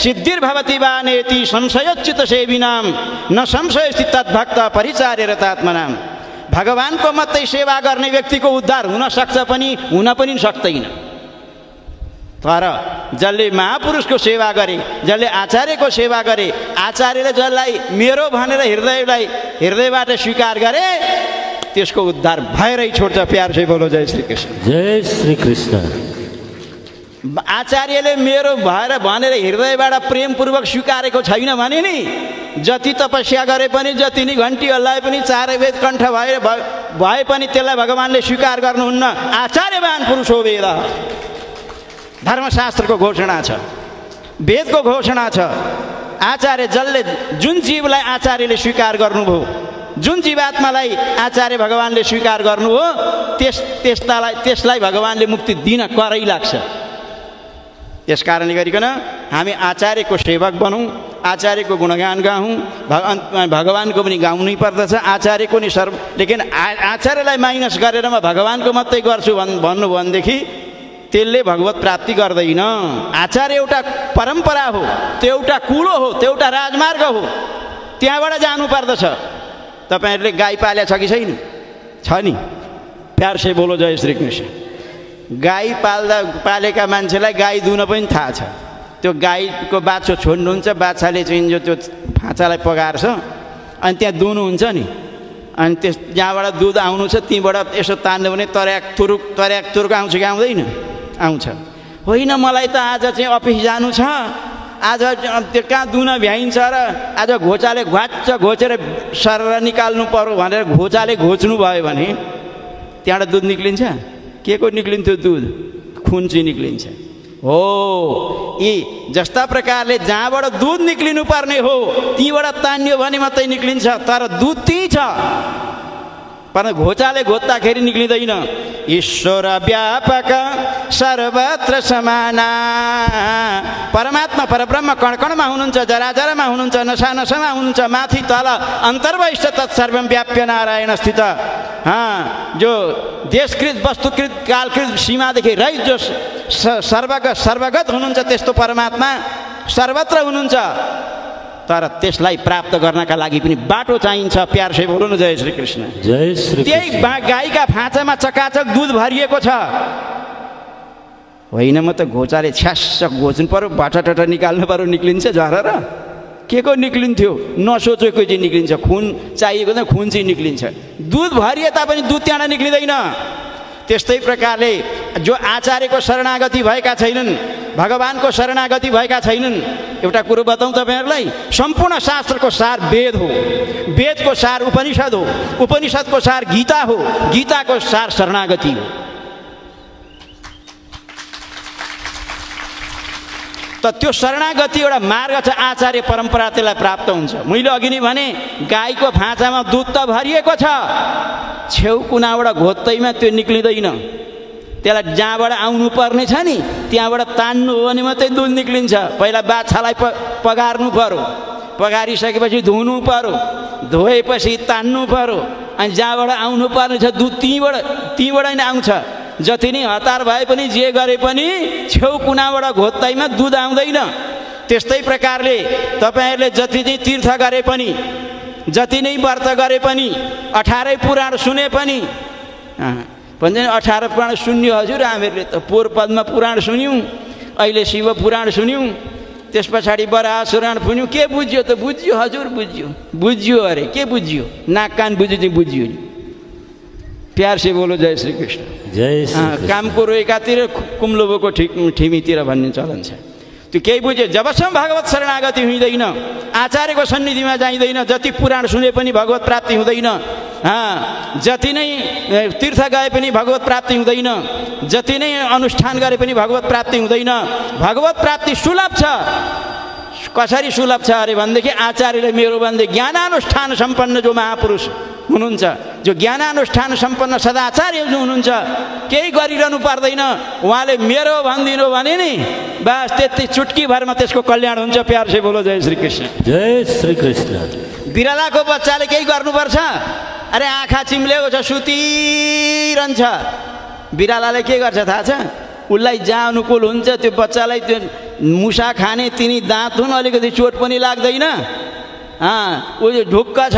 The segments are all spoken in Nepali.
सिद्धिर्भवति वा नेति संशयोचित सेविनाम न संशयस्ति तद्भक्त परिचार्यरतात्मनाम। भगवानको मात्रै सेवा गर्ने व्यक्तिको उद्धार हुन सक्छ पनि हुन पनि सक्दैन। तर जसले महापुरुषको सेवा गरे, जसले आचार्यको सेवा गरे, आचार्यले जसलाई मेरो भनेर हृदयबाट स्वीकार गरे त्यसको उद्धार भएरै छोड्छ। प्यार से बोलो जय श्री कृष्ण। जय श्री कृष्ण। आचार्यले मेरो भएर भनेर हृदयबाट प्रेमपूर्वक स्वीकारेको छैन भने नि जति तपस्या गरे पनि, जति नि घन्टी हल्लाए पनि, चारै वेद कण्ठ भए पनि त्यसलाई भगवानले स्वीकार गर्नुहुन्न। आचार्यवान पुरुष हो वेद। धर्मशास्त्रको घोषणा छ, वेदको घोषणा छ। आचार्य जसले जुन जीवलाई आचार्यले स्वीकार गर्नुभयो, जुन जीवात्मालाई आचार्य भगवानले स्वीकार गर्नुभयो त्यसलाई भगवानले मुक्ति दिन करै लाग्छ। त्यस कारणले गरिकन हामी आचार्यको सेवक बनौँ, आचार्यको गुणगान गाउँ, भगवानको पनि गाउनै पर्दछ। आचार्यको नि लेकिन आचार्यलाई माइनस गरेर म भगवानको मात्रै गर्छु भन्नु भनेदेखि त्यसले भगवत प्राप्ति गर्दैन। आचार्य एउटा परम्परा हो, त्यो एउटा कुलो हो, त्यो एउटा राजमार्ग हो, त्यहाँबाट जानु पर्दछ। तपाईहरुले गाई पाले छ कि छैन? छ नि? प्यार से बोलो जय श्री कृष्ण। गाई पालेका मान्छेलाई गाई दुन पनि थाहा छ। त्यो गाईको बाछो छोड्नुहुन्छ, बाछाले चाहिँ जो त्यो फाँचालाई पगार्छ अनि त्यहाँ दुनुहुन्छ नि, अनि त्यस जहाँबाट दुध आउनु छ त्यहीँबाट यसो तान्यो भने तर्याक तुरुक आउँछ कि आउँदैन? आउँछ। होइन मलाई त आज चाहिँ अफिस जानु छ, आज त्यो कहाँ दुन भ्याइन्छ र आज घोचाले घ्वाच्च घोचेर सरेर निकाल्नु पर्यो भनेर घोचाले घोच्नु भयो भने त्यहाँबाट दुध निक्लिन्छ? के को निक्लिन्थ्यो दुध? खुन चाहिँ निक्लिन्छ। हो, यी जस्ता प्रकारले जहाँबाट दुध निक्लिनु पर्ने हो तीबाट तान्यो भने मात्रै निक्लिन्छ। तर दुध त्यही छ, पर घोचाले घोच्दाखेरि निक्लिँदैन। ईश्वर व्यापक सर्वत्र समाना। परमात्मा परब्रह्म कणकणमा हुनुहुन्छ, जराजरमा हुनुहुन्छ, नसा नसामा हुनुहुन्छ, माथि तल अन्तर्बहिष्ठ तत्सर्वं व्याप्य नारायण स्थित। जो देशकृत वस्तुकृत कालकृत सीमादेखि रहित जो सर्वगत हुनुहुन्छ त्यस्तो परमात्मा सर्वत्र हुनुहुन्छ। तर त्यसलाई प्राप्त गर्नका लागि पनि बाटो चाहिन्छ। प्यार से बोल्नु जय श्री कृष्ण। जय श्री कृष्ण। त्यही गाईका फाँचामा चकाचक दुध भरिएको छ। होइन म त घोचाले छ्यास घोच्नु पर्यो, बाटाटाटा निकाल्नु पर्यो, निक्लिन्छ झरेर? के को निक्लिन्थ्यो? नसोचेको चाहिँ निक्लिन्छ। खुन चाहिएको त खुन चाहिँ निक्लिन्छ। दुध भरिए तापनि दुध त्यहाँ निक्लिँदैन। त्यस्तै प्रकारले जो आचार्यको शरणागति भएका छैनन्, भगवानको शरणागति भएका छैनन्, एउटा कुरो बताउँ तपाईहरुलाई, सम्पूर्ण शास्त्रको सार वेद हो, वेदको सार उपनिषद हो, उपनिषदको सार गीता हो, गीताको सार शरणागति हो। त त्यो शरणागति एउटा मार्ग छ, आचार्य परम्परा त्यसलाई प्राप्त हुन्छ। मैले अघि नै भने गाईको फाँचामा दुध त भरिएको छ, छेउ कुनाबाट घोत्तैमा त्यो निक्लिँदैन। त्यसलाई जहाँबाट आउनु पर्ने छ नि त्यहाँबाट तान्नु हो भने मात्रै दुध निक्लिन्छ। पहिला बाछालाई पगार्नु पर्यो, पगारिसकेपछि धुनु पर्यो, धोएपछि तान्नु पर्यो, अनि जहाँबाट आउनु पर्ने छ दुध त्यहीँबाट नै आउँछ। जति नै हतार भए पनि जे गरे पनि छेउ कुनाबाट घोत्तैमा दुध आउँदैन। त्यस्तै प्रकारले तपाईहरुले जति नै तीर्थ गरे पनि, जति नै व्रत गरे पनि, 18 पुराण सुने पनि, भन्छ 18 पुराण सुन्यो हजुर हामीहरूले त पूर्वपदमा पुराण सुन्यौँ, अहिले शिव पुराण सुन्यौँ, त्यस पछाडि वराह पुराण सुन्यौँ। के बुझ्यो त? बुझ्यो हजुर, बुझ्यो अरे के बुझ्यो? नाक कान बुझ्यो चाहिँ बुझ्यो नि। प्यार से बोलो जय श्री कृष्ण। जय श्री कृष्ण। कामको रोएकातिर कुम्लोबोको ठिमीतिर भन्ने चलन छ। त्यो केही बुझ्यो? जबसम्म भगवत शरणागति हुँदैन, आचार्यको सन्निधिमा जाइँदैन, जति पुराण सुने पनि भगवत प्राप्ति हुँदैन, जति नै तीर्थ गए पनि भगवत प्राप्ति हुँदैन, जति नै अनुष्ठान गरे पनि भगवत प्राप्ति हुँदैन। भगवत प्राप्ति सुलभ छ। कसरी सुलभ छ अरे भनेदेखि आचार्यले मेरो भन्दै ज्ञानानुष्ठान सम्पन्न जो महापुरुष हुनुहुन्छ, जो ज्ञानानुष्ठान सम्पन्न सदाचार्य जो हुनुहुन्छ, केही गरिरहनु पर्दैन, उहाँले मेरो भनिदिनु भने नि बस त्यति चुटकी भरमा त्यसको कल्याण हुन्छ। प्यार से बोलो जय श्री कृष्ण। जय श्री कृष्ण। बिरालाको बच्चाले केही गर्नुपर्छ? अरे आँखा चिम्लेको छ, सुतिरहन्छ। बिरालाले के गर्छ थाहा छ? उसलाई जहाँ अनुकूल हुन्छ त्यो बच्चालाई त्यो मुसा खाने तिनी दाँत हुन्, अलिकति चोट पनि लाग्दैन। ऊ ढुक्क छ,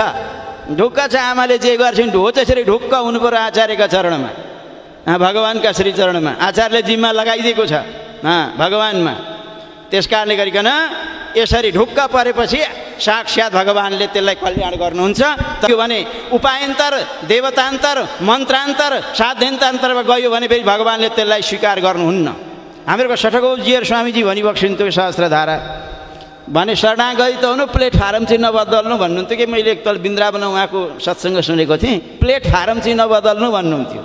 ढुक्क छ। आमाले जे गर्छिन् हो त्यसरी ढुक्क हुनु पर्यो आचार्यका चरणमा, भगवान्का श्री चरणमा। आचार्यले जिम्मा लगाइदिएको छ भगवान्मा। त्यस कारणले गरिकन यसरी ढुक्क परेपछि साक्षात् भगवान्ले त्यसलाई कल्याण गर्नुहुन्छ। त्यो भने उपायन्तर, देवतान्तर, मन्त्रान्तर, साध्यन्तान्तरमा गयो भने फेरि भगवान्ले त्यसलाई स्वीकार गर्नुहुन्न। हाम्रो सठगौजीहरू स्वामीजी भनिबक्सिन्थ्यो सहस्त्रधारा भने शरणागति त हुनु, प्लेटफारम चाहिँ नबदल्नु भन्नुहुन्थ्यो कि मैले एकताल वृन्दावन उहाँको सत्सङ्ग सुनेको थिएँ। प्लेटफारम चाहिँ नबदल्नु भन्नुहुन्थ्यो।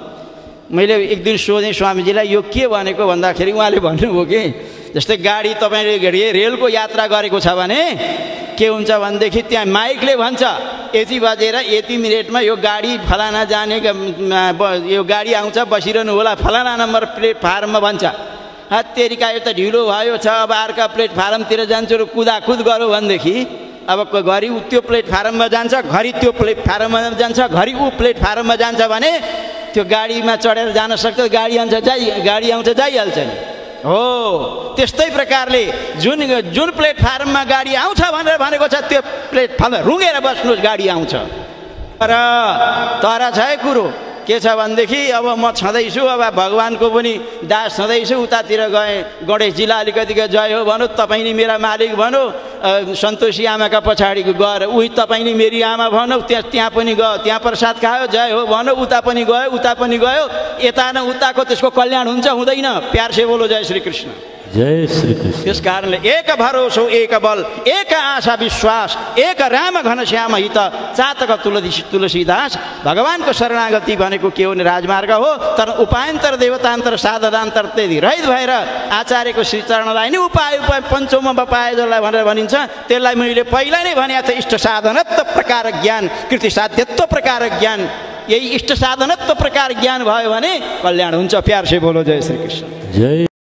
मैले एक दिन सोधेँ स्वामीजीलाई यो के भनेको भन्दाखेरि उहाँले भन्नुभयो कि जस्तै गाडी तपाईँले रेलको यात्रा गरेको छ भने के हुन्छ भनेदेखि त्यहाँ माइकले भन्छ यति बजेर यति मिनटमा यो गाडी फलाना जाने, यो गाडी आउँछ बसिरहनु होला फलाना नम्बर प्लेटफार्ममा भन्छ। तेरिका यो त ढिलो भयो छ, अब अर्का प्लेटफार्मतिर जान्छु र कुदाकुद गऱ्यो भनेदेखि अब घरि ऊ त्यो प्लेटफार्ममा जान्छ, घरि त्यो प्लेटफार्ममा जान्छ, घरि ऊ प्लेटफार्ममा जान्छ भने त्यो गाडीमा चढेर जान सक्छ, गाडी आउँछ जाइहाल्छ नि। हो त्यस्तै प्रकारले जुन प्लेटफार्ममा गाडी आउँछ भनेर भनेको छ त्यो प्लेटफार्म रुँगेर बस्नुहोस्, गाडी आउँछ। तर छ कुरो के छ भनेदेखि अब म छँदैछु, अब भगवान्को पनि दास छँदैछु, उतातिर गएँ गणेशजीलाई अलिकति जय हो भनौँ, तपाईँ नि मेरा मालिक भनौँ, सन्तोषी आमाका पछाडि गएर उही तपाईँ नि मेरी आमा भनौँ, त्यहाँ पनि गयो, त्यहाँ प्रसाद खायो जय हो भनौँ, उता पनि गयो, उता पनि गयो, यता न उताको त्यसको कल्याण हुन्छ हुँदैन? प्यार से बोलो जय श्री कृष्ण। जय श्री कृष्ण। त्यस कारणले एक भरोसो, एक बल, एक आशा विश्वास, एक राम घनश्याम हित चातक तुलसीदास। भगवानको शरणागति भनेको के हो भने राजमार्ग हो। तर उपायन्तर, देवतान्तर, साधनान्तर त्यति रहित भएर आचार्यको श्री चरणलाई नै उपाय पञ्चौम उपाय जसलाई भनेर भनिन्छ, त्यसलाई मैले पहिला नै भनेको थिएँ। इष्ट साधनत्व प्रकार ज्ञान, कृति साध्यत्व प्रकार ज्ञान। यही इष्ट साधनत्व प्रकार ज्ञान भयो भने कल्याण हुन्छ। प्यार से बोलो जय श्री कृष्ण। जय